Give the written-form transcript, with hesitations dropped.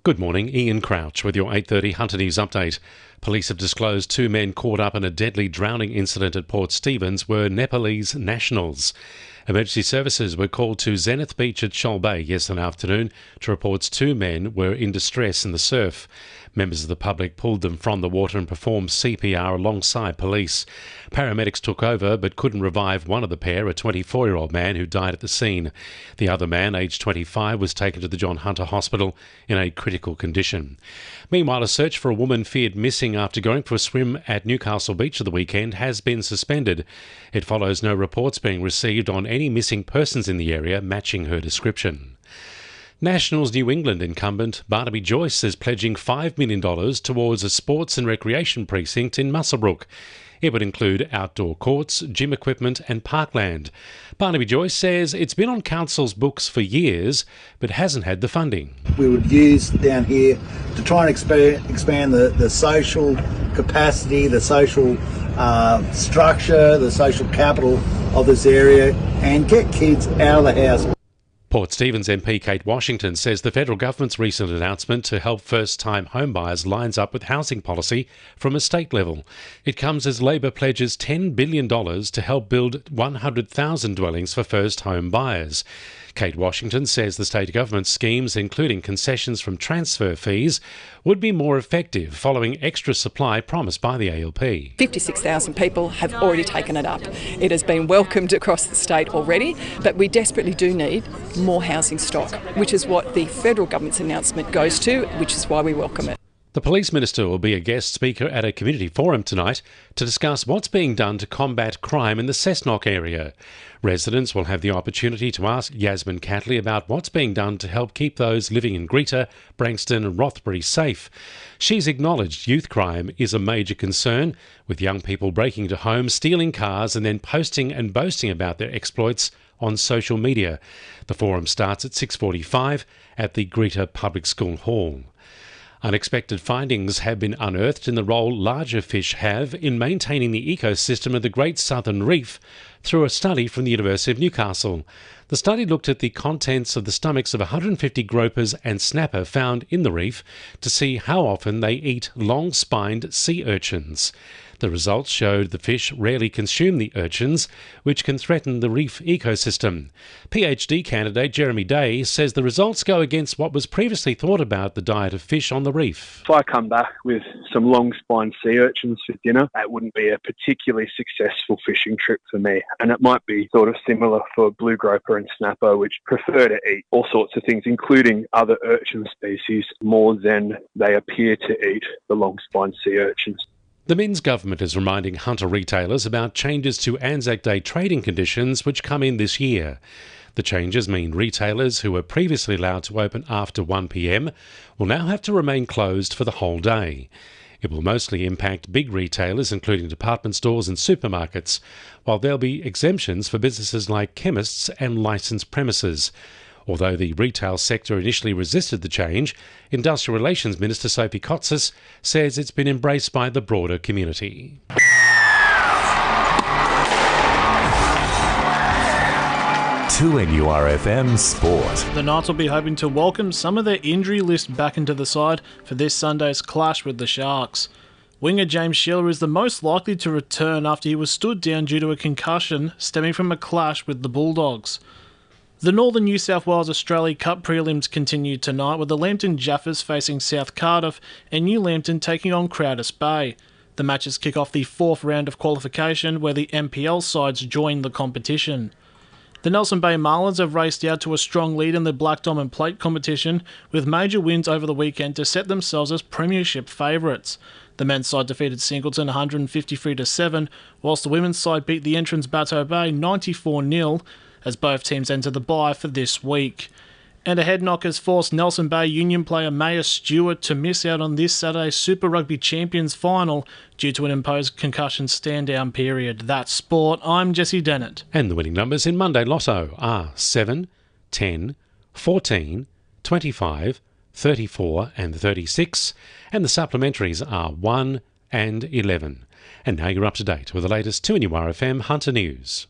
Good morning, Ian Crouch with your 8:30 Hunter News update. Police have disclosed 2 men caught up in a deadly drowning incident at Port Stephens were Nepalese nationals. Emergency services were called to Zenith Beach at Shoal Bay yesterday afternoon to report 2 men were in distress in the surf. Members of the public pulled them from the water and performed CPR alongside police. Paramedics took over but couldn't revive one of the pair, a 24-year-old man who died at the scene. The other man, aged 25, was taken to the John Hunter Hospital in a critical condition. Meanwhile, a search for a woman feared missing after going for a swim at Newcastle Beach at the weekend has been suspended. It follows no reports being received on any missing persons in the area matching her description. Nationals New England incumbent Barnaby Joyce is pledging $5 million towards a sports and recreation precinct in Muswellbrook. It would include outdoor courts, gym equipment and parkland. Barnaby Joyce says it's been on council's books for years but hasn't had the funding. We would use down here to try and expand the social capacity, the social structure, the social capital of this area and get kids out of the house. Port Stephens MP Kate Washington says the federal government's recent announcement to help first-time homebuyers lines up with housing policy from a state level. It comes as Labor pledges $10 billion to help build 100,000 dwellings for first home buyers. Kate Washington says the state government schemes, including concessions from transfer fees, would be more effective following extra supply promised by the ALP. 56,000 people have already taken it up. It has been welcomed across the state already, but we desperately do need more housing stock, which is what the federal government's announcement goes to, which is why we welcome it. The Police Minister will be a guest speaker at a community forum tonight to discuss what's being done to combat crime in the Cessnock area. Residents will have the opportunity to ask Yasmin Catley about what's being done to help keep those living in Greta, Branxton and Rothbury safe. She's acknowledged youth crime is a major concern, with young people breaking into homes, stealing cars and then posting and boasting about their exploits on social media. The forum starts at 6:45 at the Greta Public School Hall. Unexpected findings have been unearthed in the role larger fish have in maintaining the ecosystem of the Great Southern Reef through a study from the University of Newcastle. The study looked at the contents of the stomachs of 150 gropers and snapper found in the reef to see how often they eat long-spined sea urchins. The results showed the fish rarely consume the urchins, which can threaten the reef ecosystem. PhD candidate Jeremy Day says the results go against what was previously thought about the diet of fish on the reef. If I come back with some long-spined sea urchins for dinner, that wouldn't be a particularly successful fishing trip for me. And it might be sort of similar for blue groper and snapper, which prefer to eat all sorts of things, including other urchin species, more than they appear to eat the long-spined sea urchins. The Minns government is reminding hunter retailers about changes to Anzac Day trading conditions which come in this year. The changes mean retailers who were previously allowed to open after 1 p.m. will now have to remain closed for the whole day. It will mostly impact big retailers, including department stores and supermarkets, while there'll be exemptions for businesses like chemists and licensed premises. Although the retail sector initially resisted the change, Industrial Relations Minister Sophie Kotsis says it's been embraced by the broader community. 2NURFM Sport. The Knights will be hoping to welcome some of their injury list back into the side for this Sunday's clash with the Sharks. Winger James Shearer is the most likely to return after he was stood down due to a concussion stemming from a clash with the Bulldogs. The Northern New South Wales Australia Cup prelims continue tonight with the Lambton Jaffers facing South Cardiff and New Lambton taking on Crowders Bay. The matches kick off the 4th round of qualification where the NPL sides join the competition. The Nelson Bay Marlins have raced out to a strong lead in the Black Diamond Plate competition with major wins over the weekend to set themselves as premiership favourites. The men's side defeated Singleton 153-7, whilst the women's side beat the entrants Bateau Bay 94-0, as both teams enter the bye for this week. And a head knock has forced Nelson Bay Union player Maya Stewart to miss out on this Saturday's Super Rugby Champions final due to an imposed concussion stand-down period. That's sport. I'm Jessie Dennett. And the winning numbers in Monday Lotto are 7, 10, 14, 25, 34 and 36, and the supplementaries are 1 and 11. And now you're up to date with the latest 2NURFM Hunter News.